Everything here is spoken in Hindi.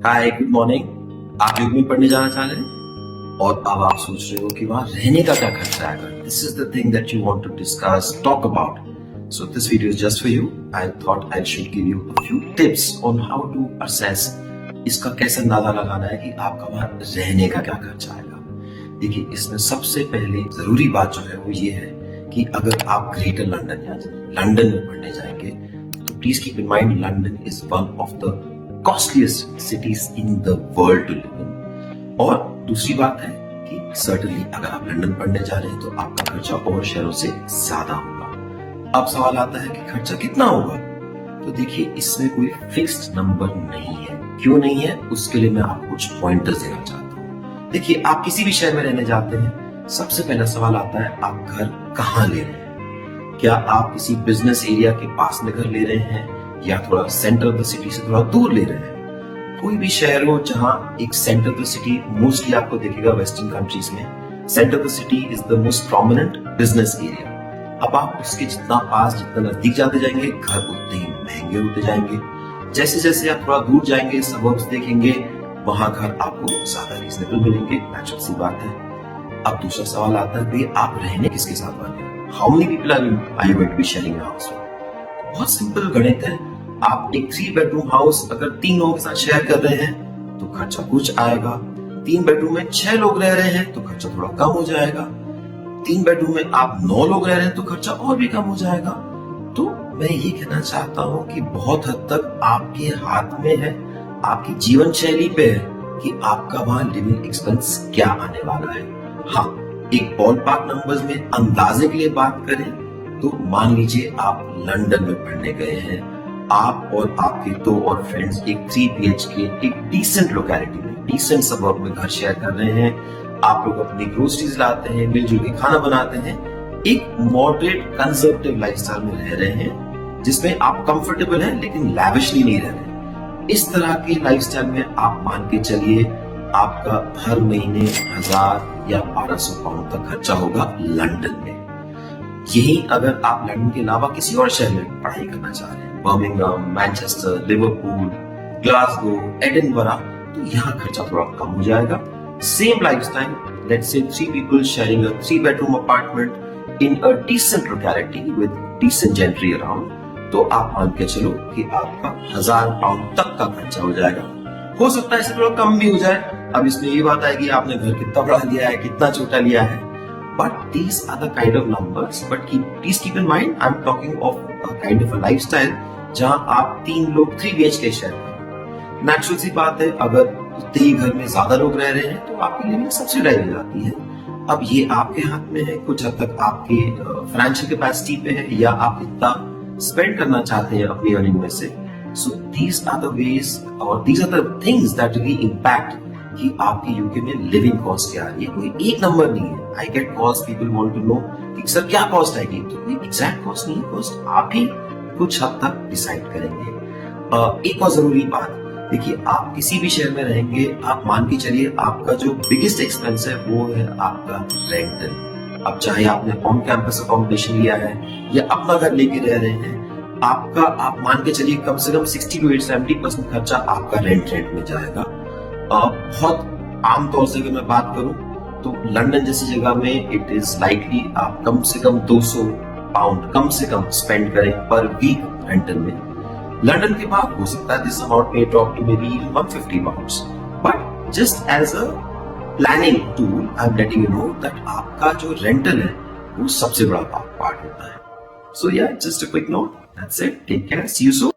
हाय, गुड मॉर्निंग। आप योग में पढ़ने जाना चाह रहे हैं और अब आप सोच रहे हो कि वहां रहने का क्या खर्चा आएगा। This is the thing that you want to discuss, talk about. So this video is just for you. I thought I should give you a few tips on how to assess इसका कैसे अंदाजा लगाना है कि आपका वहां रहने का क्या खर्चा आएगा। देखिए, इसमें सबसे पहले जरूरी बात जो है वो ये है कि अगर आप ग्रेटर लंदन या लंदन में पढ़ने जाएंगे तो please keep in mind London is one of the costliest cities in the world to live in. और दूसरी बात है कि सर्टनली अगर आप लंदन पढ़ने जा रहे हैं तो आपका खर्चा और शहरों से ज्यादा होगा। अब सवाल आता है कि खर्चा कितना होगा। तो देखिए, इसमें कोई फिक्स्ड नंबर नहीं है। क्यों नहीं है, उसके लिए मैं आपको कुछ पॉइंटर्स देना चाहता हूँ। देखिए, आप किसी भी शहर में रहने जाते हैं, सबसे पहला सवाल आता है आप घर कहाँ ले रहे हैं। क्या आप किसी बिजनेस एरिया के पास में घर ले रहे हैं या थोड़ा सेंटर ऑफ द सिटी से थोड़ा दूर ले रहे हैं। कोई भी शहर हो जहां एक centre of the city, mostly आपको देखेगा वेस्टर्न कंट्रीज में centre of the city is the most prominent business area. अब आप उसके जितना पास, जितना नजदीक जाते जाएंगे, घर उतने ही महंगे होते जाएंगे। जैसे जैसे आप थोड़ा दूर जाएंगे, सबर्ब्स देखेंगे, वहां घर आपको ज्यादा रीजनेबल मिलेंगे। नेचुरल सी बात है। अब दूसरा सवाल आता है कि आप रहने किसके साथ वाले हैं। How many people are you going to be sharing a house. बहुत सिंपल गणित है। आप एक 3 बेडरूम हाउस अगर 3 लोगों के साथ शेयर कर रहे हैं तो खर्चा कुछ आएगा। 3 बेडरूम में 6 लोग रह रहे हैं तो खर्चा थोड़ा कम हो जाएगा। 3 बेडरूम में आप 9 लोग रह रहे हैं तो खर्चा और भी कम हो जाएगा। तो मैं ये कहना चाहता हूं कि बहुत हद तक आपके हाथ में है, आपकी जीवन शैली पे है कि आपका वहां लिविंग एक्सपेंस क्या आने वाला है। हाँ, एक बॉल पार्क नंबर्स में अंदाजे के लिए बात करें तो मान लीजिए आप लंदन में पढ़ने गए हैं। आप और आपके 2 और फ्रेंड्स एक 3 BHK एक डिसेंट लोकेलिटी में, डिसेंट सबर्ब में घर शेयर कर रहे हैं। आप लोग अपनी ग्रोसरीज लाते हैं, मिलजुल के खाना बनाते हैं, एक मॉडरेट कंजर्वेटिव लाइफस्टाइल में रह रहे हैं जिसमें आप कंफर्टेबल हैं लेकिन लैविशली नहीं रह रहे। इस तरह के लाइफस्टाइल में आप मान के चलिए आपका हर महीने 1000 या 1200 पाउंड तक खर्चा होगा लंदन में। यही अगर आप लंदन के अलावा किसी और शहर में पढ़ाई करना चाह रहे हैं, Birmingham, Manchester, Liverpool, Glasgow, Edinburgh, तो यहाँ खर्चा थोड़ा कम हो जाएगा। Same lifestyle, let's say 3 people sharing a 3 bedroom apartment in a decent locality with decent gentry around, तो आप मान के चलो कि आपका 1000 पाउंड तक का खर्चा हो जाएगा। हो सकता है इससे थोड़ा कम भी हो जाए। अब इसमें ये बात आएगी आपने घर कितना बड़ा लिया है, कितना छोटा लिया है। But these are the kind of numbers. But please keep in mind, I'm talking of a kind of a lifestyle जहां आप 3 लोग 3 BHK शेयर करें। नेचुरल सी बात है, अगर उतने ही घर में ज्यादा लोग रह रहे हैं तो आपकी लिविंग सब्सिडाइज हो जाती है। अब ये आपके हाथ में है, कुछ हद तक आपके फाइनेंशियल कैपेसिटी पे है या आप कितना स्पेंड करना चाहते हैं अपनी अर्निंग में से। So these are the ways और these are the things that really impact कि आपके यूके में लिविंग कॉस्ट क्या है। ये कोई एक नंबर नहीं है। I get cost, people want to know कि सर क्या कॉस्ट आएगी, तो कोई एग्जैक्ट कॉस्ट नहीं है। कॉस्ट आप ही कुछ हद तक डिसाइड करेंगे। एक और जरूरी बात, देखिए, आप किसी भी शहर में रहेंगे, आप मान के चलिए आपका जो बिगेस्ट एक्सपेंस है वो है आपका रेंटल। अब चाहे आपने ऑन कैंपस अकोमोडेशन लिया है या अपना घर लेके रह रहे हैं, आपका आप मान के चलिए कम से कम 60 to 70% खर्चा आपका रेंट में जाएगा। बहुत आमतौर से अगर मैं बात करूं तो लंदन जैसी जगह में इट इज लाइकली आप कम से कम 200 पाउंड कम से कम स्पेंड करें पर वीक रेंटल में। लंदन के बाद हो सकता है दिस अमाउंट में drop to maybe 150 pounds. But just as a planning tool I am letting you know that आपका जो रेंटल है वो सबसे बड़ा पार्ट होता है। So yeah, just a quick note, that's it, take care, see you soon.